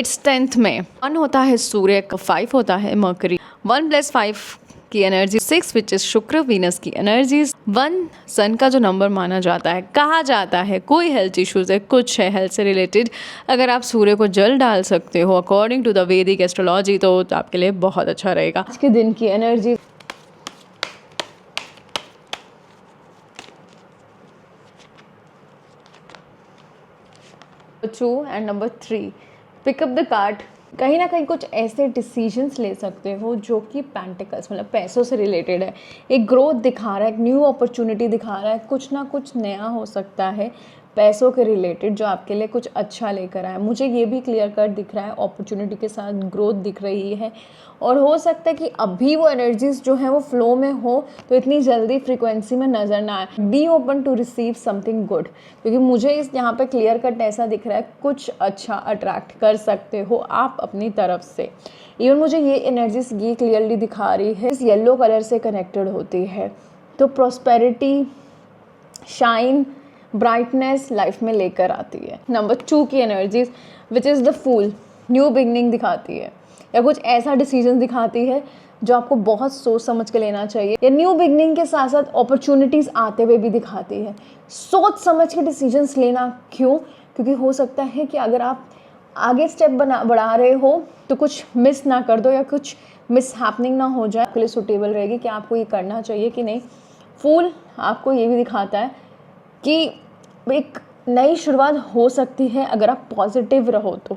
It's 10th में 1 होता है सूर्य का, 5 होता है मरकरी, 1+5 की एनर्जी 6 विच इज शुक्र वीनस की एनर्जीज, 1 सन का जो नंबर माना जाता है, कहा जाता है कोई हेल्थ इश्यूज है, कुछ है हेल्थ से रिलेटेड, अगर आप सूर्य को जल डाल सकते हो अकॉर्डिंग टू द वैदिक एस्ट्रोलॉजी तो आपके लिए बहुत अच्छा रहेगा। आज के दिन की energy 2 and number 3 pick up the card. कहीं ना कहीं कुछ ऐसे डिसीजंस ले सकते हो जो कि पेंटिकल्स मतलब पैसों से रिलेटेड है, एक ग्रोथ दिखा रहा है, एक न्यू अपॉर्चुनिटी दिखा रहा है, कुछ ना कुछ नया हो सकता है पैसों के रिलेटेड जो आपके लिए कुछ अच्छा लेकर आए। मुझे ये भी क्लियर कट दिख रहा है, अपॉर्चुनिटी के साथ ग्रोथ दिख रही है और हो सकता है कि अभी वो एनर्जीज जो है वो फ्लो में हो तो इतनी जल्दी फ्रीक्वेंसी में नज़र ना आए। Be open to receive something good, क्योंकि मुझे इस यहाँ पे क्लियर कट ऐसा दिख रहा है कुछ अच्छा अट्रैक्ट कर सकते हो आप अपनी तरफ से। इवन मुझे ये एनर्जीज ये क्लियरली दिखा रही है इस येलो कलर से कनेक्टेड होती है, तो प्रॉस्पेरिटी, शाइन, ब्राइटनेस लाइफ में लेकर आती है। नंबर 2 की energies which is the fool, new beginning दिखाती है या कुछ ऐसा डिसीजन दिखाती है जो आपको बहुत सोच समझ के लेना चाहिए, या न्यू बिगनिंग के साथ साथ अपॉर्चुनिटीज़ आते हुए भी दिखाती है। सोच समझ के डिसीजंस लेना, क्यों? क्योंकि हो सकता है कि अगर आप आगे स्टेप बढ़ा रहे हो तो कुछ मिस ना कर दो या कुछ मिस हैपनिंग ना हो जाए, आपके लिए सुटेबल रहेगी कि आपको ये करना चाहिए कि नहीं। फूल आपको ये भी दिखाता है कि एक नई शुरुआत हो सकती है अगर आप पॉजिटिव रहो तो,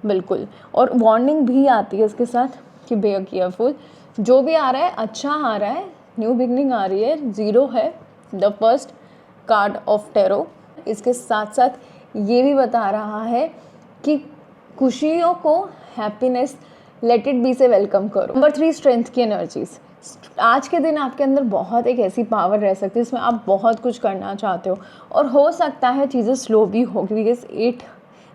बिल्कुल। और वार्निंग भी आती है इसके साथ कि बी केयरफुल, जो भी आ रहा है अच्छा आ रहा है, न्यू बिगनिंग आ रही है, 0 है the first card of tarot. इसके साथ साथ ये भी बता रहा है कि खुशियों को, हैप्पीनेस, लेट इट बी से वेलकम करो। नंबर 3 स्ट्रेंथ की एनर्जीज। आज के दिन आपके अंदर बहुत एक ऐसी पावर रह सकती है जिसमें आप बहुत कुछ करना चाहते हो और हो सकता है चीज़ें स्लो भी होगी, बिकॉज 8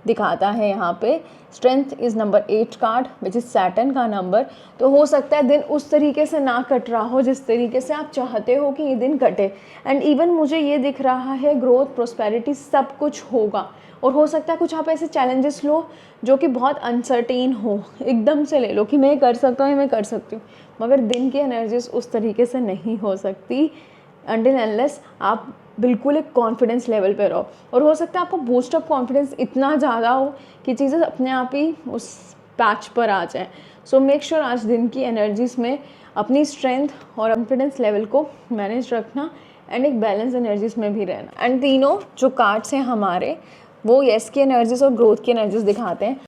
दिखाता है यहाँ पे। Strength is number 8 card which is Saturn का नंबर, तो हो सकता है दिन उस तरीके से ना कट रहा हो जिस तरीके से आप चाहते हो कि ये दिन कटे। एंड इवन मुझे ये दिख रहा है ग्रोथ, प्रोस्पेरिटी सब कुछ होगा और हो सकता है कुछ आप ऐसे चैलेंजेस लो जो कि बहुत अनसर्टेन हो, एकदम से ले लो कि मैं कर सकता हूँ, मैं कर सकती हूँ, मगर दिन की एनर्जीज उस तरीके से नहीं हो सकती अनटिल अनलेस आप बिल्कुल एक कॉन्फिडेंस लेवल पे रहो। और हो सकता है आपको बूस्ट अप कॉन्फिडेंस इतना ज़्यादा हो कि चीज़ें अपने आप ही उस पैच पर आ जाएँ। सो मेक श्योर आज दिन की एनर्जीज में अपनी स्ट्रेंथ और कॉन्फिडेंस लेवल को मैनेज रखना एंड एक बैलेंस एनर्जीज में भी रहना। एंड तीनों जो कार्ड्स हैं हमारे वो येस की एनर्जीज और ग्रोथ की एनर्जीज दिखाते हैं।